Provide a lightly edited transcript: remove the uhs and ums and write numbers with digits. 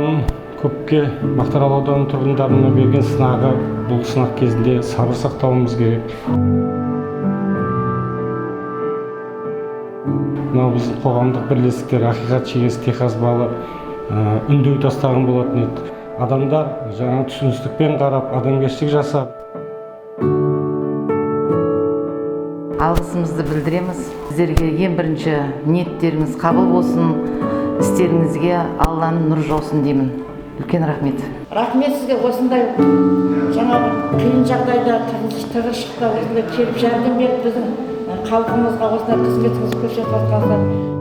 алланың көпке Мақтаарал ауданының тұрғындарына берген сынағы, бұл сынақ кезінде сабыр сақтауымыз керек. Мынау біздің қоғамдық бірлестіктер ақиқат шегесі техасбалы үндеу тастаған болатын еді. Адамдар жаңа түсіністікпен қарап, адамгершілік жасап. Алғысымызды білдіреміз. Сіздерге ең бірінші ниеттеріңіз қабыл болсын, істеріңізге Алланың нұры жаусын деймін. Үлкен рахмет. Рахмет сізге осындай жаңағы қиын жағдайда тығыршықта осындай келіп жәрдем беріп біздің халқымызға осындай қызметіңізді көрсетіп жатқаныңызға